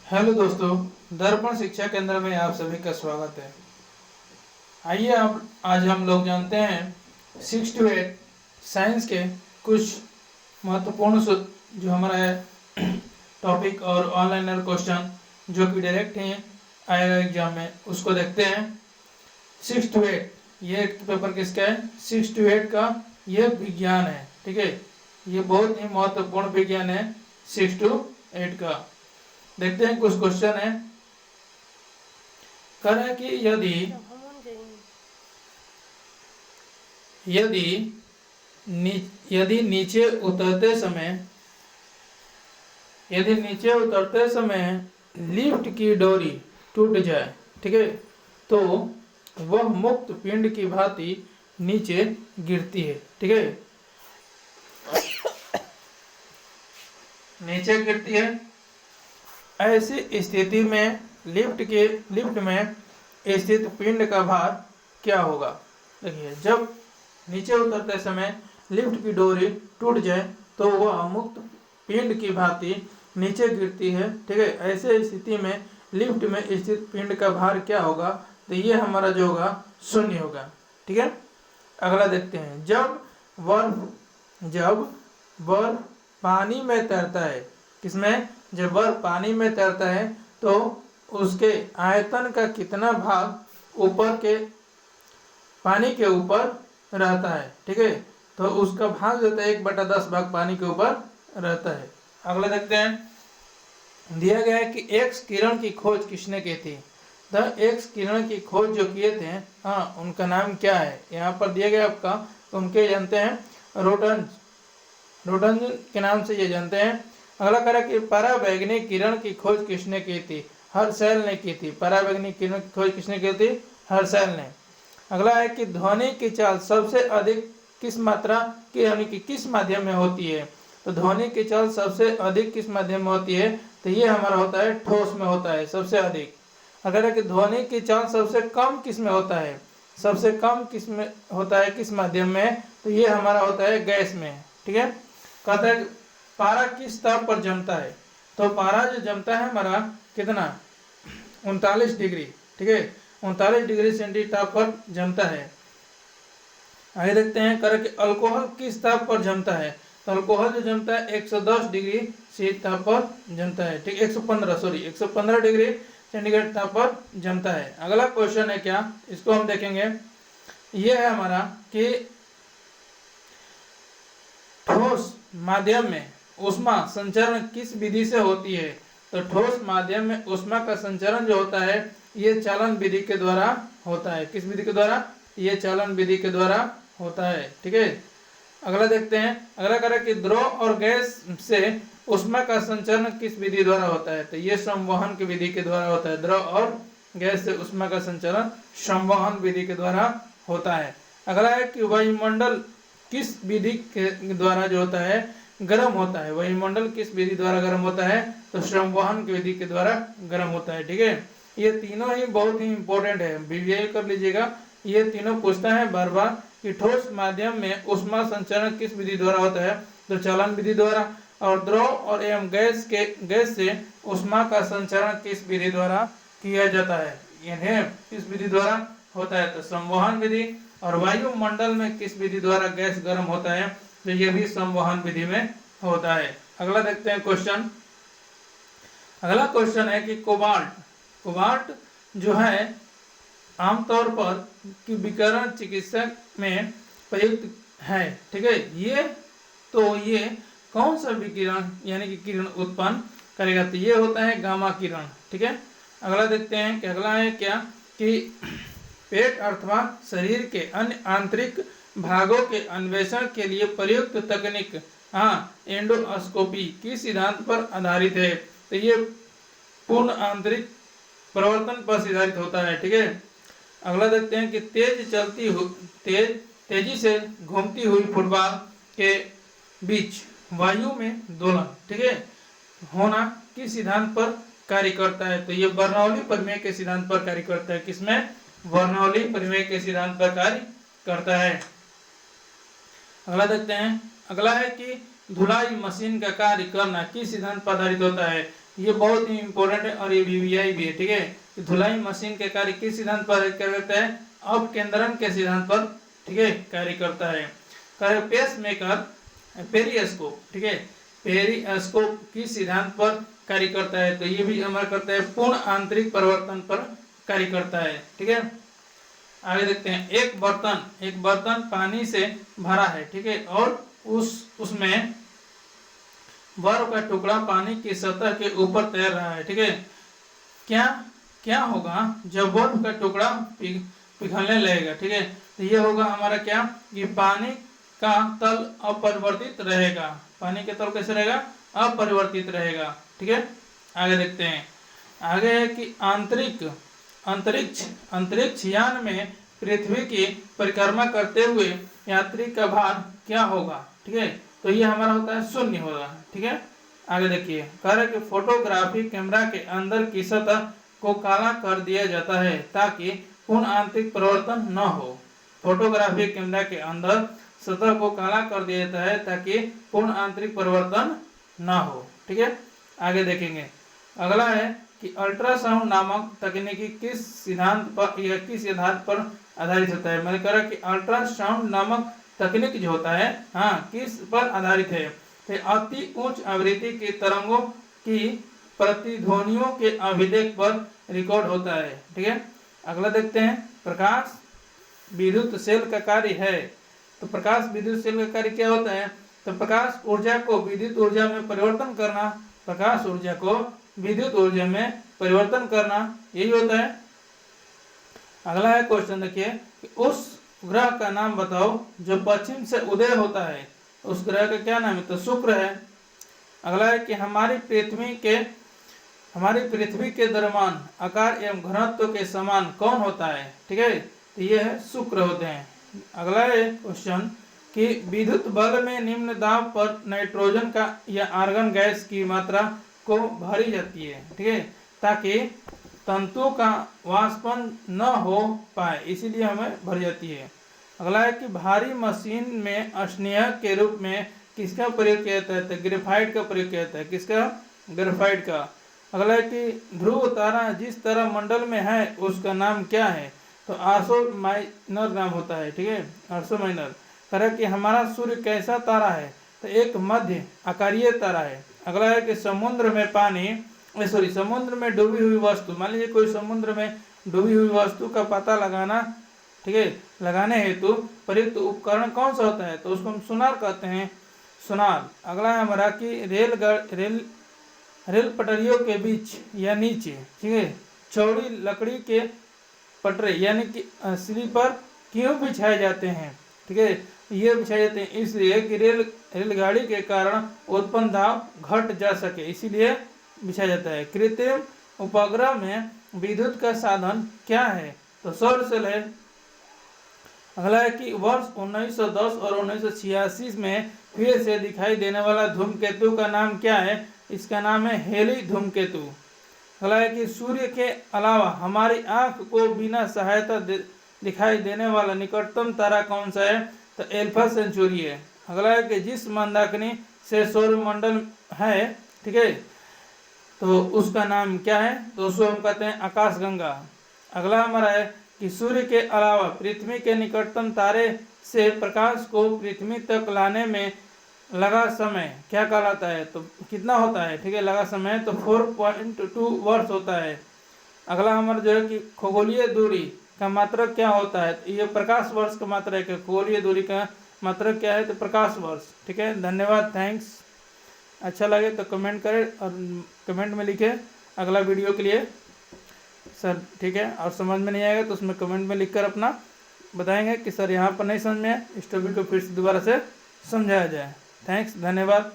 Hello दोस्तों, दर्पण शिक्षा केंद्र में आप सभी का स्वागत है। आइए आज हम लोग जानते हैं 6 to 8 साइंस के कुछ महत्वपूर्ण जो हमारा है टॉपिक और ऑनलाइन क्वेश्चन जो कि डायरेक्ट ही आएगा एग्जाम में, उसको देखते हैं। 6 to 8 ये पेपर किसका है? 6 to 8 का ये विज्ञान है, ठीक है। ये बहुत ही महत्वपूर्ण विज्ञान है 6 to 8 का। देखते हैं, कुछ क्वेश्चन है। कह रहा है कि यदि नीचे उतरते समय लिफ्ट की डोरी टूट जाए, ठीक है, तो वह मुक्त पिंड की भांति नीचे गिरती है, ठीक है, नीचे गिरती है। ऐसी स्थिति में लिफ्ट में स्थित पिंड का भार क्या होगा? देखिए, जब नीचे उतरते समय लिफ्ट की डोरी टूट जाए तो वह मुक्त पिंड की भांति नीचे गिरती है, ठीक है। ऐसे स्थिति में लिफ्ट में स्थित पिंड का भार क्या होगा? तो ये हमारा जो होगा 0 होगा, ठीक है। अगला देखते हैं। जब बर्फ पानी में तैरता है, किसमें? जब बर्फ पानी में तैरता है तो उसके आयतन का कितना भाग ऊपर के पानी के ऊपर रहता है, ठीक है। तो उसका भाग जो है 1/10 भाग पानी के ऊपर रहता है। अगला देखते हैं। दिया गया है कि एक्स किरण की खोज किसने की थी? द एक्स किरण की खोज जो किए थे, हाँ, उनका नाम क्या है? यहाँ पर दिया गया आपका, तो उनके जानते हैं रोटन के नाम से ये जानते हैं। अगला कह रहा है कि परावैंगनिक किरण की खोज किसने की थी? हर्शेल ने की थी। परावैंगनिक किरण की खोज किसने की थी? हर्शेल ने। अगला है कि ध्वनि की चाल सबसे अधिक किस मात्रा की, यानी कि किस माध्यम में होती है? तो ध्वनि की चाल सबसे अधिक किस माध्यम में होती है? तो ये हमारा होता है ठोस में होता है सबसे अधिक। अगर है कि ध्वनि की चाल सबसे कम किस में होता है? सबसे कम किस में होता है, किस माध्यम में? तो ये हमारा होता है गैस में, ठीक है। कहता है पारा किस ताप पर जमता है? तो पारा जो जमता है हमारा कितना? 39 डिग्री, ठीक है, 39 डिग्री सेंटीग्रेड ताप पर जमता है। आगे देखते हैं। कर कि अल्कोहल किस ताप पर जमता है? तो अल्कोहल जो जमता है 110 डिग्री सी ताप पर जमता है, ठीक, 115 डिग्री सेंटीग्रेड ताप पर जमता है। अगला क्वेश्चन है क्या, इसको हम देखेंगे। ये है हमारा कि ठोस माध्यम में ऊष्मा संचरण किस विधि से होती है? तो ठोस माध्यम में ऊष्मा का संचरण जो होता है ये चालन विधि के द्वारा होता है। किस विधि के द्वारा? ये चालन विधि के द्वारा होता है, ठीक है। अगला देखते हैं। अगला करें कि द्रव और गैस से ऊष्मा का संचरण किस विधि द्वारा होता है? तो ये संवहन की विधि के द्वारा होता है। द्रव और गैस से ऊष्मा का संचरण संवहन विधि के द्वारा होता है। अगला है कि वायुमंडल किस विधि के द्वारा जो होता है गर्म होता है? वायुमंडल किस विधि द्वारा गर्म होता है? तो संवहन की विधि के द्वारा गर्म होता है, ठीक है। ये तीनों ही बहुत ही इंपॉर्टेंट है, रिवीजन कर लीजिएगा। ये तीनों पूछता है बार बार कि ठोस माध्यम में ऊष्मा संचरण किस विधि द्वारा होता है? तो चालन विधि द्वारा। और द्रव और एवं गैस से ऊष्मा का संचरण किस विधि द्वारा किया जाता है? इन्हें किस विधि द्वारा होता है? तो संवहन विधि। और वायुमंडल में किस विधि द्वारा गैस गर्म होता है? तो ये भी संवहन विधि में होता है। अगला देखते हैं क्वेश्चन। अगला क्वेश्चन है कि कोबाल्ट जो है आमतौर पर कि विकिरण चिकित्सा में प्रयुक्त है, ठीक है। ये कौन सा विकिरण यानी कि किरण उत्पन्न करेगा? तो ये होता है गामा किरण, ठीक है। अगला देखते हैं कि अगला है क्या कि पेट अथवा शरीर के अन्य आंतरिक भागों के अन्वेषण के लिए प्रयुक्त तकनीक, एंडोस्कोपी किस सिद्धांत पर आधारित है? तो ये पूर्ण आंतरिक प्रवर्तन पर आधारित होता है, ठीक है। अगला देखते हैं कि तेजी से घूमती हुई फुटबॉल के बीच वायु में दोलन, ठीक है, होना किस सिद्धांत पर कार्य करता है? तो ये बर्नौली प्रमेय के सिद्धांत पर कार्य करता है। किसमें? बर्नौली प्रमेय के सिद्धांत पर कार्य करता है। अगला देखते हैं। अगला है कि धुलाई मशीन का कार्य करना किस सिद्धांत पर आधारित होता है? ये बहुत ही इंपॉर्टेंट है और ये वीवीआई भी है, ठीक है। कि धुलाई मशीन के कार्य किस सिद्धांत पर कार्य करता है? अपकेंद्रण के सिद्धांत पर, ठीक है, कार्य करता है। पेस मेकर पेरिस्कोप, ठीक है, पेरिस्कोप किस सिद्धांत पर कार्य करता है? तो ये भी हमारा करता है पूर्ण आंतरिक परिवर्तन पर कार्य करता है, ठीक है। आगे देखते हैं, एक बर्तन पानी से भरा है, ठीक है, और उसमें बर्फ का टुकड़ा पानी की सतह के ऊपर तैर रहा है, ठीक है। क्या होगा जब बर्फ का टुकड़ा पिघलने लगेगा, ठीक है। तो ये होगा हमारा क्या, कि पानी का तल अपरिवर्तित रहेगा। पानी का तल कैसे रहेगा? अपरिवर्तित रहेगा, ठीक है। आगे देखते हैं, आगे है कि अंतरिक्ष यान में पृथ्वी की परिक्रमा करते हुए यात्री का भार क्या होगा, ठीक है। तो ये हमारा होता है 0 होगा, ठीक है। आगे देखिए, कह रहे कि फोटोग्राफी कैमरा के अंदर की सतह को काला कर दिया जाता है ताकि पूर्ण आंतरिक परिवर्तन न हो। फोटोग्राफी कैमरा के अंदर सतह को काला कर दिया जाता है ताकि पूर्ण आंतरिक परिवर्तन न हो, ठीक है। आगे देखेंगे, अगला है कि अल्ट्रासाउंड नामक तकनीकी किस सिद्धांत पर या किस आधार पर आधारित होता है? मैंने कहा कि अल्ट्रासाउंड नामक तकनीक जो होता है, हाँ, किस पर आधारित है? तो अति उच्च आवृत्ति की तरंगों की प्रतिध्वनियों के अभिलेख पर रिकॉर्ड होता है, ठीक है। अगला देखते हैं, प्रकाश विद्युत सेल का कार्य है। तो प्रकाश विद्युत सेल का कार्य क्या होता है? तो प्रकाश ऊर्जा को विद्युत ऊर्जा में परिवर्तन करना, प्रकाश ऊर्जा को विद्युत ऊर्जा में परिवर्तन करना, यही होता है। अगला है क्वेश्चन, देखिए, उस ग्रह का नाम बताओ जो पश्चिम से उदय होता है। उस ग्रह का क्या नाम है? तो शुक्र है। अगला है कि हमारी पृथ्वी के द्रव्यमान आकार एवं घनत्व के समान कौन होता है, ठीक है। तो ये है शुक्र होते हैं। अगला है क्वेश्चन कि विद्युत बल्ब में निम्न दाब पर नाइट्रोजन का या आर्गन गैस की मात्रा को भरी जाती है, ठीक है, ताकि तंतु का वाष्पन न हो पाए, इसीलिए हमें भर जाती है। अगला है कि भारी मशीन में स्नेहक के रूप में किसका प्रयोग किया जाता है? तो ग्रेफाइट का प्रयोग किया जाता है। किसका? ग्रेफाइट का। अगला है कि ध्रुव तारा जिस तरह मंडल में है उसका नाम क्या है? तो आर्सो माइनर नाम होता है, ठीक है, आर्सो माइनर। कह कि हमारा सूर्य कैसा तारा है? तो एक मध्य आकारीय तारा है। अगला है कि समुद्र में डूबी हुई वस्तु, मान लीजिए कोई समुद्र में डूबी हुई वस्तु का पता लगाना, ठीक है, लगाने हेतु प्रयुक्त उपकरण कौन सा होता है? तो उसको हम सोनार कहते हैं, सोनार। अगला है हमारा कि रेल पटरियों के बीच या नीचे, ठीक है, चौड़ी लकड़ी के पटरे यानी कि स्लीपर क्यों बिछाए जाते हैं? ठीक है, ये बिछाए जाते हैं इसलिए कि रेलगाड़ी के कारण उत्पन्न दाब घट जा सके, इसीलिए बिछाया जाता है। कृत्रिम उपग्रह में विद्युत का साधन क्या है? तो सौर सेल है। अगला है कि वर्ष 1910 और 1986 में फिर से दिखाई देने वाला धूमकेतु का नाम क्या है? इसका नाम है हेली धूमकेतु। अगला है कि सूर्य के अलावा हमारी आंख को बिना सहायता दिखाई देने वाला निकटतम तारा कौन सा है? तो एल्फा सेंचुरी है। अगला है कि जिस मंदाकिनी से सौरमंडल है, ठीक है, तो उसका नाम क्या है? तो उसको हम कहते हैं आकाशगंगा। अगला हमारा है कि सूर्य के अलावा पृथ्वी के निकटतम तारे से प्रकाश को पृथ्वी तक लाने में लगा समय क्या कहलाता है? तो कितना होता है? ठीक है, लगा समय तो 4.2 वर्ष होता है। अगला हमारा जो है कि खगोलीय दूरी का मात्रक क्या होता है? तो ये प्रकाश वर्ष का मात्रक है। खगोलीय दूरी का मात्रक क्या है? तो प्रकाश वर्ष। ठीक है, धन्यवाद, थैंक्स। अच्छा लगे तो कमेंट करें और कमेंट में लिखें अगला वीडियो के लिए सर, ठीक है। और समझ में नहीं आएगा तो उसमें कमेंट में लिखकर अपना बताएंगे कि सर यहाँ पर नहीं समझ में आया, इस टॉपिक को फिर से दोबारा से समझाया जाए। थैंक्स, धन्यवाद।